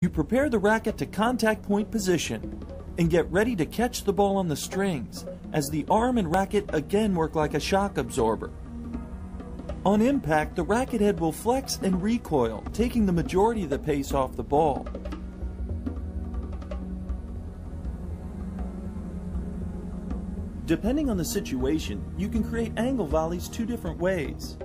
You prepare the racket to contact point position and get ready to catch the ball on the strings as the arm and racket again work like a shock absorber. On impact, the racket head will flex and recoil, taking the majority of the pace off the ball. Depending on the situation, you can create angle volleys two different ways.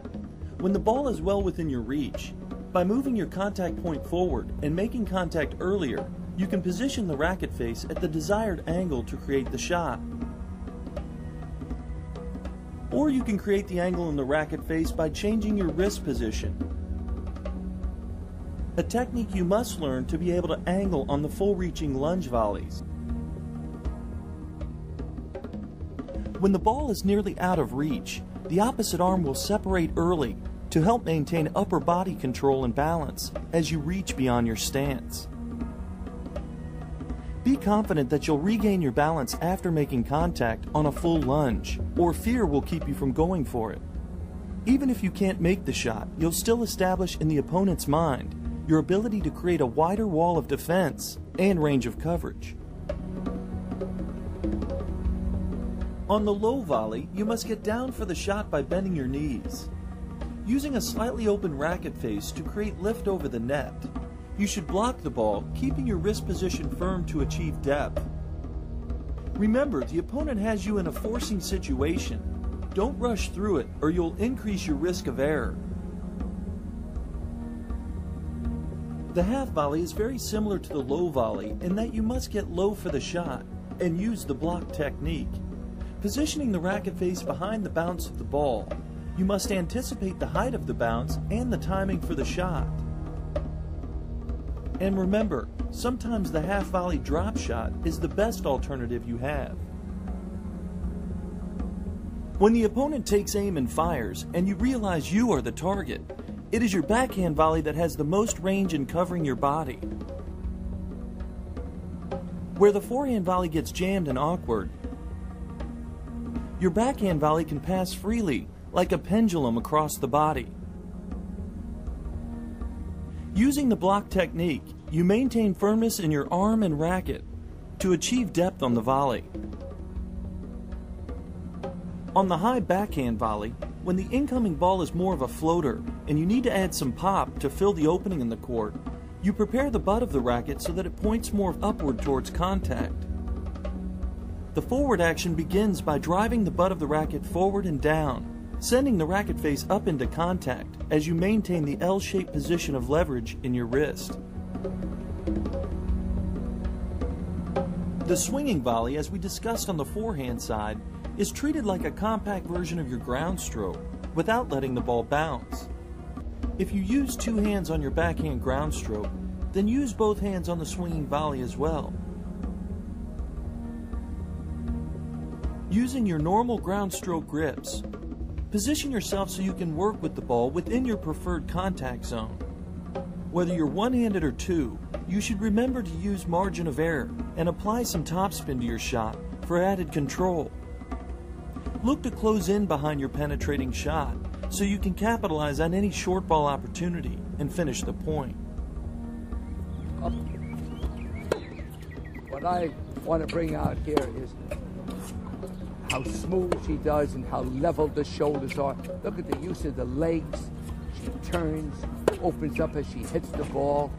When the ball is well within your reach, by moving your contact point forward and making contact earlier, you can position the racket face at the desired angle to create the shot. Or you can create the angle in the racket face by changing your wrist position. A technique you must learn to be able to angle on the full reaching lunge volleys. When the ball is nearly out of reach, the opposite arm will separate early to help maintain upper body control and balance as you reach beyond your stance. Be confident that you'll regain your balance after making contact on a full lunge, or fear will keep you from going for it. Even if you can't make the shot, you'll still establish in the opponent's mind your ability to create a wider wall of defense and range of coverage. On the low volley, you must get down for the shot by bending your knees. Using a slightly open racket face to create lift over the net, you should block the ball, keeping your wrist position firm to achieve depth. Remember, the opponent has you in a forcing situation. Don't rush through it, or you'll increase your risk of error. The half volley is very similar to the low volley in that you must get low for the shot and use the block technique. Positioning the racket face behind the bounce of the ball, you must anticipate the height of the bounce and the timing for the shot. And remember, sometimes the half volley drop shot is the best alternative you have. When the opponent takes aim and fires, and you realize you are the target, it is your backhand volley that has the most range in covering your body. Where the forehand volley gets jammed and awkward, your backhand volley can pass freely, like a pendulum across the body. Using the block technique, you maintain firmness in your arm and racket to achieve depth on the volley. On the high backhand volley, when the incoming ball is more of a floater and you need to add some pop to fill the opening in the court, you prepare the butt of the racket so that it points more upward towards contact. The forward action begins by driving the butt of the racket forward and down, sending the racket face up into contact as you maintain the L-shaped position of leverage in your wrist. The swinging volley, as we discussed on the forehand side, is treated like a compact version of your ground stroke without letting the ball bounce. If you use two hands on your backhand ground stroke, then use both hands on the swinging volley as well. Using your normal ground stroke grips, position yourself so you can work with the ball within your preferred contact zone. Whether you're one-handed or two, you should remember to use margin of error and apply some topspin to your shot for added control. Look to close in behind your penetrating shot so you can capitalize on any short ball opportunity and finish the point. What I want to bring out here is how smooth she does and how level the shoulders are. Look at the use of the legs. She turns, opens up as she hits the ball.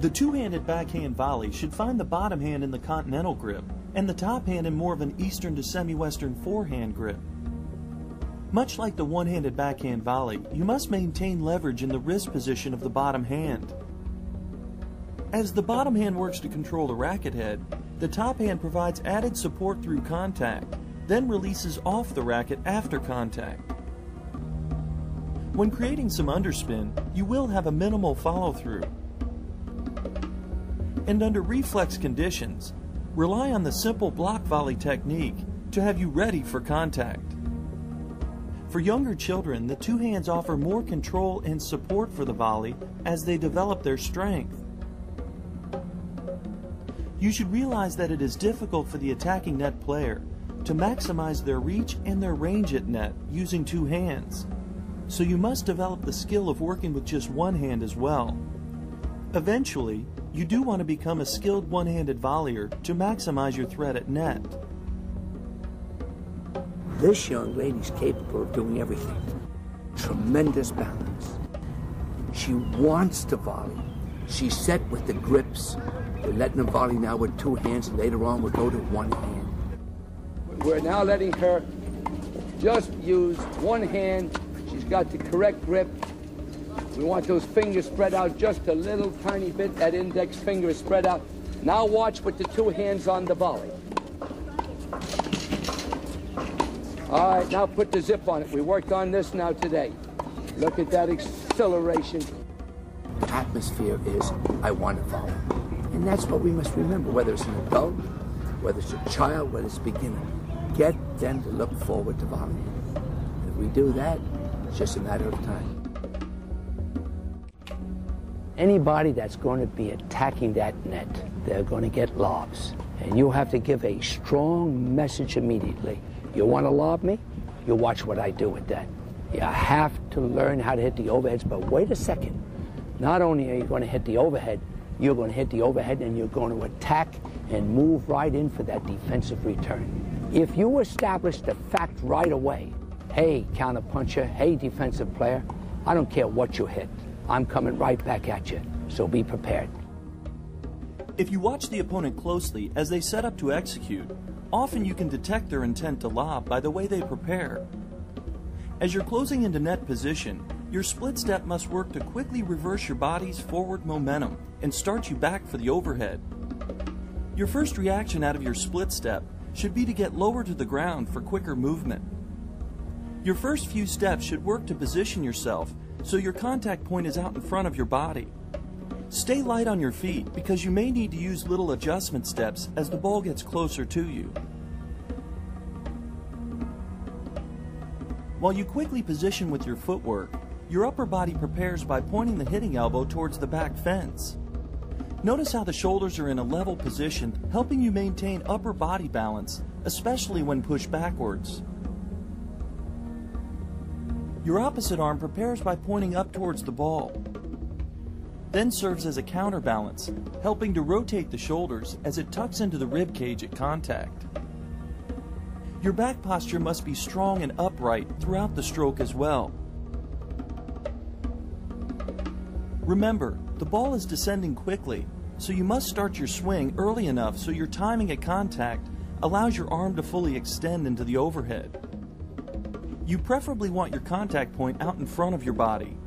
The two-handed backhand volley should find the bottom hand in the continental grip and the top hand in more of an eastern to semi-western forehand grip. Much like the one-handed backhand volley, you must maintain leverage in the wrist position of the bottom hand. As the bottom hand works to control the racket head, the top hand provides added support through contact, then releases off the racket after contact. When creating some underspin, you will have a minimal follow-through. And under reflex conditions, rely on the simple block volley technique to have you ready for contact. For younger children, the two hands offer more control and support for the volley as they develop their strength. You should realize that it is difficult for the attacking net player to maximize their reach and their range at net using two hands. so you must develop the skill of working with just one hand as well. Eventually, you do want to become a skilled one-handed volleyer to maximize your threat at net. This young lady's capable of doing everything. Tremendous balance. She wants to volley. She's set with the grips. We're letting her volley now with two hands. Later on, we'll go to one hand. We're now letting her just use one hand. She's got the correct grip. We want those fingers spread out just a little tiny bit. That index finger is spread out. Now watch with the two hands on the volley. All right, now put the zip on it. We worked on this now today. Look at that acceleration. The atmosphere is, I want to volley. And that's what we must remember, whether it's an adult, whether it's a child, whether it's a beginner. Get them to look forward to volleying. And if we do that, it's just a matter of time. Anybody that's going to be attacking that net, they're going to get lobs. And you have to give a strong message immediately. You want to lob me? You watch what I do with that. You have to learn how to hit the overheads, but wait a second. Not only are you going to hit the overhead, you're going to hit the overhead and you're going to attack and move right in for that defensive return. If you establish the fact right away, hey, counterpuncher, hey, defensive player, I don't care what you hit. I'm coming right back at you, so be prepared. If you watch the opponent closely as they set up to execute, often you can detect their intent to lob by the way they prepare. As you're closing into net position, your split step must work to quickly reverse your body's forward momentum and start you back for the overhead. Your first reaction out of your split step should be to get lower to the ground for quicker movement. Your first few steps should work to position yourself so your contact point is out in front of your body. Stay light on your feet because you may need to use little adjustment steps as the ball gets closer to you. While you quickly position with your footwork, your upper body prepares by pointing the hitting elbow towards the back fence. Notice how the shoulders are in a level position, helping you maintain upper body balance, especially when pushed backwards. Your opposite arm prepares by pointing up towards the ball, then serves as a counterbalance, helping to rotate the shoulders as it tucks into the rib cage at contact. Your back posture must be strong and upright throughout the stroke as well. Remember, the ball is descending quickly, so you must start your swing early enough so your timing at contact allows your arm to fully extend into the overhead. You preferably want your contact point out in front of your body,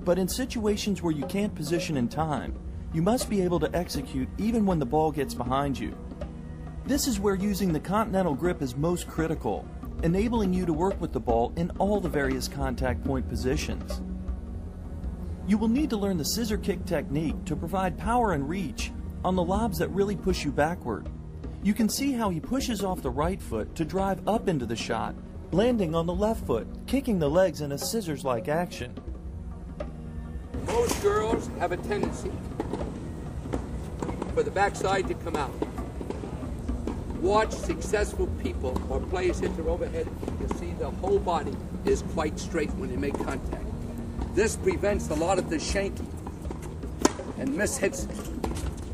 but in situations where you can't position in time, you must be able to execute even when the ball gets behind you. This is where using the continental grip is most critical, enabling you to work with the ball in all the various contact point positions. You will need to learn the scissor kick technique to provide power and reach on the lobs that really push you backward. You can see how he pushes off the right foot to drive up into the shot, landing on the left foot, kicking the legs in a scissors-like action. Most girls have a tendency for the backside to come out. Watch successful people or players hit their overhead. You'll see the whole body is quite straight when they make contact. This prevents a lot of the shanking and mishits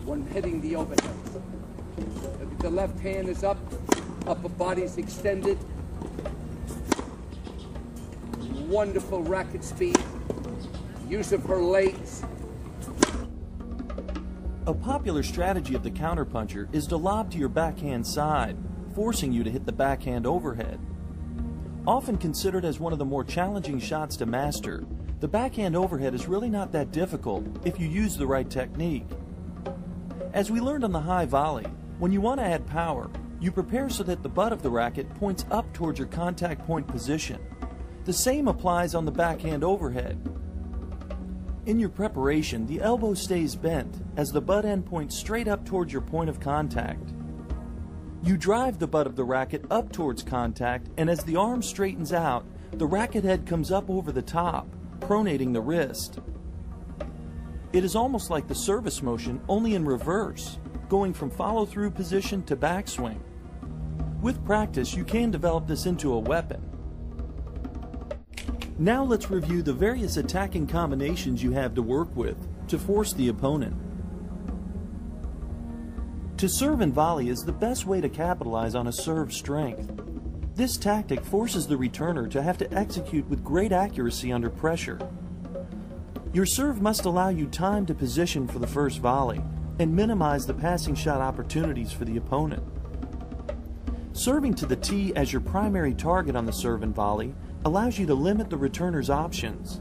when hitting the overhead. The left hand is up, upper body is extended. Wonderful racket speed, use of her legs. A popular strategy of the counterpuncher is to lob to your backhand side, forcing you to hit the backhand overhead. Often considered as one of the more challenging shots to master, the backhand overhead is really not that difficult if you use the right technique. As we learned on the high volley, when you want to add power, you prepare so that the butt of the racket points up towards your contact point position. The same applies on the backhand overhead. In your preparation, the elbow stays bent as the butt end points straight up towards your point of contact. You drive the butt of the racket up towards contact, and as the arm straightens out, the racket head comes up over the top, pronating the wrist. It is almost like the service motion, only in reverse, going from follow-through position to backswing. With practice, you can develop this into a weapon. Now let's review the various attacking combinations you have to work with to force the opponent. To serve and volley is the best way to capitalize on a serve strength. This tactic forces the returner to have to execute with great accuracy under pressure. Your serve must allow you time to position for the first volley and minimize the passing shot opportunities for the opponent. Serving to the tee as your primary target on the serve and volley allows you to limit the returner's options.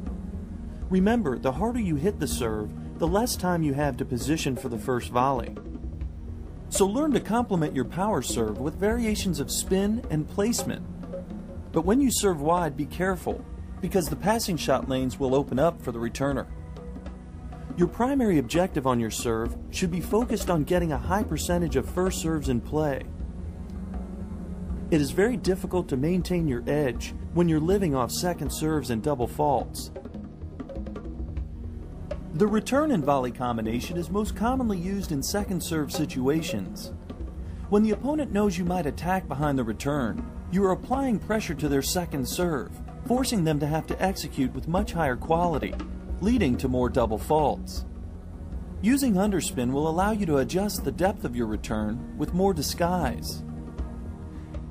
Remember, the harder you hit the serve, the less time you have to position for the first volley. So learn to complement your power serve with variations of spin and placement. But when you serve wide, be careful, because the passing shot lanes will open up for the returner. Your primary objective on your serve should be focused on getting a high percentage of first serves in play. It is very difficult to maintain your edge when you're living off second serves and double faults. The return and volley combination is most commonly used in second serve situations. When the opponent knows you might attack behind the return, you are applying pressure to their second serve, forcing them to have to execute with much higher quality, leading to more double faults. Using underspin will allow you to adjust the depth of your return with more disguise.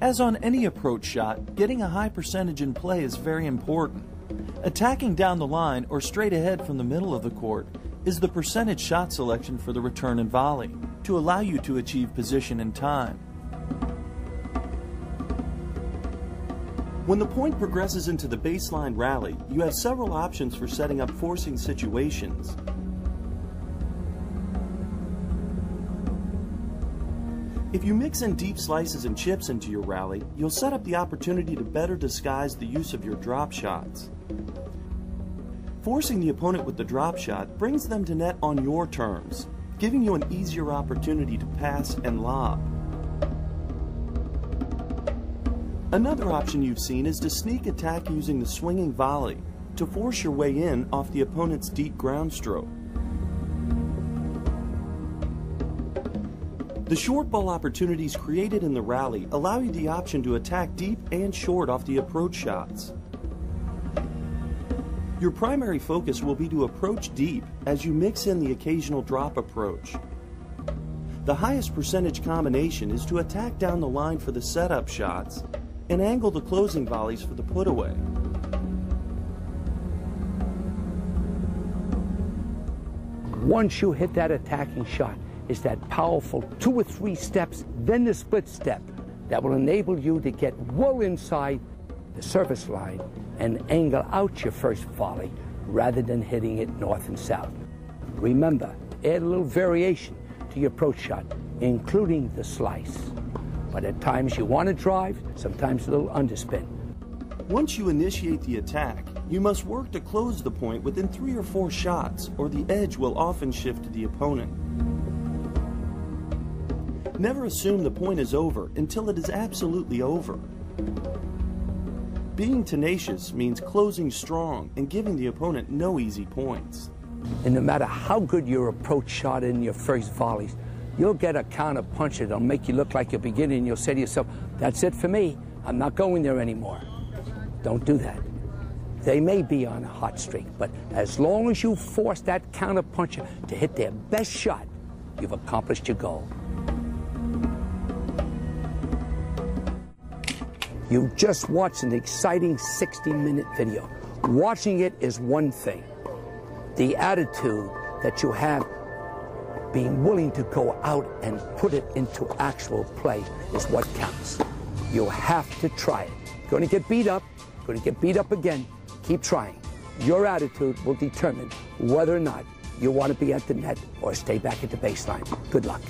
As on any approach shot, getting a high percentage in play is very important. Attacking down the line or straight ahead from the middle of the court is the percentage shot selection for the return and volley to allow you to achieve position and time. When the point progresses into the baseline rally, you have several options for setting up forcing situations. If you mix in deep slices and chips into your rally, you'll set up the opportunity to better disguise the use of your drop shots. Forcing the opponent with the drop shot brings them to net on your terms, giving you an easier opportunity to pass and lob. Another option you've seen is to sneak attack using the swinging volley to force your way in off the opponent's deep ground stroke. The short ball opportunities created in the rally allow you the option to attack deep and short off the approach shots. Your primary focus will be to approach deep as you mix in the occasional drop approach. The highest percentage combination is to attack down the line for the setup shots and angle the closing volleys for the put away. Once you hit that attacking shot, is that powerful 2 or 3 steps, then the split step that will enable you to get well inside the service line and angle out your first volley rather than hitting it north and south. Remember, add a little variation to your approach shot, including the slice. But at times you want to drive, sometimes a little underspin. Once you initiate the attack, you must work to close the point within 3 or 4 shots, or the edge will often shift to the opponent. Never assume the point is over until it is absolutely over. Being tenacious means closing strong and giving the opponent no easy points. And no matter how good your approach shot in your first volleys, you'll get a counter punch that'll make you look like you're beginning, and you'll say to yourself, that's it for me, I'm not going there anymore. Don't do that. They may be on a hot streak, but as long as you force that counter puncher to hit their best shot, you've accomplished your goal. You've just watched an exciting 60-minute video. Watching it is one thing. The attitude that you have, being willing to go out and put it into actual play, is what counts. You have to try it. You're going to get beat up, going to get beat up again. Keep trying. Your attitude will determine whether or not you want to be at the net or stay back at the baseline. Good luck.